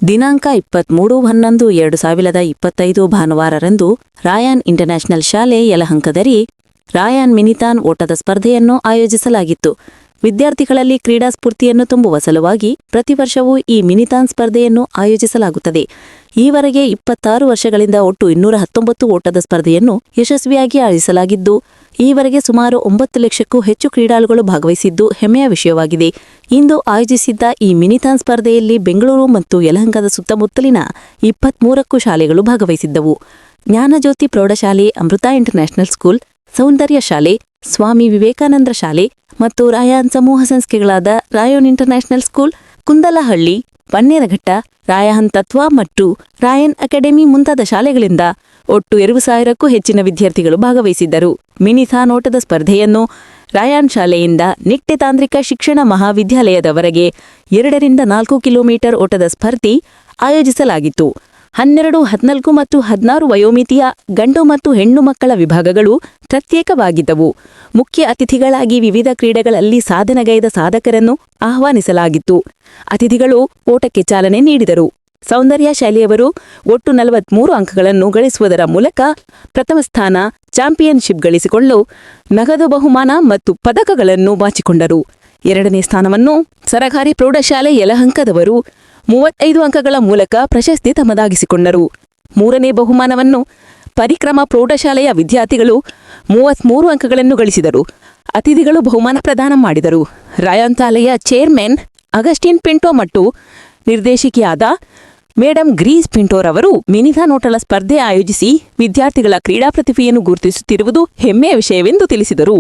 ದಿನಾಂಕ 23/11/2025 ಭಾನುವಾರರಂದು ರಾಯಾನ್ ಇಂಟರ್ನ್ಯಾಷನಲ್ ಶಾಲೆ ಯಲಹಂಕದಲ್ಲಿ ರಾಯಾನ್ ಮಿನಿಥಾನ್ ಓಟದ ಸ್ಪರ್ಧೆಯನ್ನು ಆಯೋಜಿಸಲಾಗಿತ್ತು. ವಿದ್ಯಾರ್ಥಿಗಳಲ್ಲಿ ಕ್ರೀಡಾ ಸ್ಫೂರ್ತಿಯನ್ನು ತುಂಬುವ ಸಲುವಾಗಿ ಪ್ರತಿ ವರ್ಷವೂ ಈ ಮಿನಿಥಾನ್ ಸ್ಪರ್ಧೆಯನ್ನು ಆಯೋಜಿಸಲಾಗುತ್ತದೆ. ಈವರೆಗೆ 26 ವರ್ಷಗಳಿಂದ ಒಟ್ಟು 219 ಓಟದ ಸ್ಪರ್ಧೆಯನ್ನು ಯಶಸ್ವಿಯಾಗಿ ಆಯೋಜಿಸಲಾಗಿದ್ದು, ಈವರೆಗೆ ಸುಮಾರು 9 ಲಕ್ಷಕ್ಕೂ ಹೆಚ್ಚು ಕ್ರೀಡಾಳುಗಳು ಭಾಗವಹಿಸಿದ್ದು ಹೆಮ್ಮೆಯ ವಿಷಯವಾಗಿದೆ. ಇಂದು ಆಯೋಜಿಸಿದ್ದ ಈ ಮಿನಿಥಾನ್ ಸ್ಪರ್ಧೆಯಲ್ಲಿ ಬೆಂಗಳೂರು ಮತ್ತು ಯಲಹಂಕದ ಸುತ್ತಮುತ್ತಲಿನ 23ಕ್ಕೂ ಶಾಲೆಗಳು ಭಾಗವಹಿಸಿದ್ದವು. ಜ್ಞಾನಜ್ಯೋತಿ ಪ್ರೌಢಶಾಲೆ, ಅಮೃತ ಇಂಟರ್ನ್ಯಾಷನಲ್ ಸ್ಕೂಲ್, ಸೌಂದರ್ಯ ಶಾಲೆ, ಸ್ವಾಮಿ ವಿವೇಕಾನಂದ ಶಾಲೆ ಮತ್ತು ರಾಯಾನ್ ಸಮೂಹ ಸಂಸ್ಥೆಗಳಾದ ರಾಯಾನ್ ಇಂಟರ್ನ್ಯಾಷನಲ್ ಸ್ಕೂಲ್, ಕುಂದಲಹಳ್ಳಿ, ಬನ್ನೇರಘಟ್ಟ, ರಾಯಾನ್ ತತ್ವ ಮತ್ತು ರಾಯನ್ ಅಕಾಡೆಮಿ ಮುಂತಾದ ಶಾಲೆಗಳಿಂದ ಒಟ್ಟು 2,000ಕ್ಕೂ ಹೆಚ್ಚಿನ ವಿದ್ಯಾರ್ಥಿಗಳು ಭಾಗವಹಿಸಿದ್ದರು. ಮಿನಿಥಾನ್ ಓಟದ ಸ್ಪರ್ಧೆಯನ್ನು ರಾಯಾನ್ ಶಾಲೆಯಿಂದ ನಿಟ್ಟೆ ತಾಂತ್ರಿಕ ಶಿಕ್ಷಣ ಮಹಾವಿದ್ಯಾಲಯದವರೆಗೆ 2 ರಿಂದ 4 ಕಿಲೋಮೀಟರ್ ಓಟದ ಸ್ಪರ್ಧೆ ಆಯೋಜಿಸಲಾಗಿತ್ತು. 12, 14 ಮತ್ತು 16 ವಯೋಮಿತಿಯ ಗಂಡು ಮತ್ತು ಹೆಣ್ಣು ಮಕ್ಕಳ ವಿಭಾಗಗಳು ಪ್ರತ್ಯೇಕವಾಗಿದ್ದವು. ಮುಖ್ಯ ಅತಿಥಿಗಳಾಗಿ ವಿವಿಧ ಕ್ರೀಡೆಗಳಲ್ಲಿ ಸಾಧನೆಗೈದ ಸಾಧಕರನ್ನು ಆಹ್ವಾನಿಸಲಾಗಿತ್ತು. ಅತಿಥಿಗಳು ಓಟಕ್ಕೆ ಚಾಲನೆ ನೀಡಿದರು. ಸೌಂದರ್ಯ ಶಾಲೆಯವರು ಒಟ್ಟು 43 ಅಂಕಗಳನ್ನು ಗಳಿಸುವುದರ ಮೂಲಕ ಪ್ರಥಮ ಸ್ಥಾನ, ಚಾಂಪಿಯನ್ಶಿಪ್ ಗಳಿಸಿಕೊಳ್ಳಲು ನಗದು ಬಹುಮಾನ ಮತ್ತು ಪದಕಗಳನ್ನು ಬಾಚಿಕೊಂಡರು. 2ನೇ ಸ್ಥಾನವನ್ನು ಸರಕಾರಿ ಪ್ರೌಢಶಾಲೆ ಯಲಹಂಕದವರು 35 ಅಂಕಗಳ ಮೂಲಕ ಪ್ರಶಸ್ತಿ ತಮ್ಮದಾಗಿಸಿಕೊಂಡರು. 3ನೇ ಬಹುಮಾನವನ್ನು ಪರಿಕ್ರಮ ಪ್ರೌಢಶಾಲೆಯ ವಿದ್ಯಾರ್ಥಿಗಳು 33 ಅಂಕಗಳನ್ನು ಗಳಿಸಿದರು. ಅತಿಥಿಗಳು ಬಹುಮಾನ ಪ್ರದಾನ ಮಾಡಿದರು. ರಾಯಾನ್ ಶಾಲೆಯ ಚೇರ್ಮನ್ ಅಗಸ್ಟಿನ್ ಪಿಂಟೋ ಮತ್ತು ನಿರ್ದೇಶಕಿಯಾದ ಮೇಡಂ ಗ್ರೀಸ್ ಪಿಂಟೋರವರು ಮಿನಿಥಾನ್ ಓಟದ ಸ್ಪರ್ಧೆ ಆಯೋಜಿಸಿ ವಿದ್ಯಾರ್ಥಿಗಳ ಕ್ರೀಡಾ ಪ್ರತಿಭೆಯನ್ನು ಗುರುತಿಸುತ್ತಿರುವುದು ಹೆಮ್ಮೆಯ ವಿಷಯವೆಂದು ತಿಳಿಸಿದರು.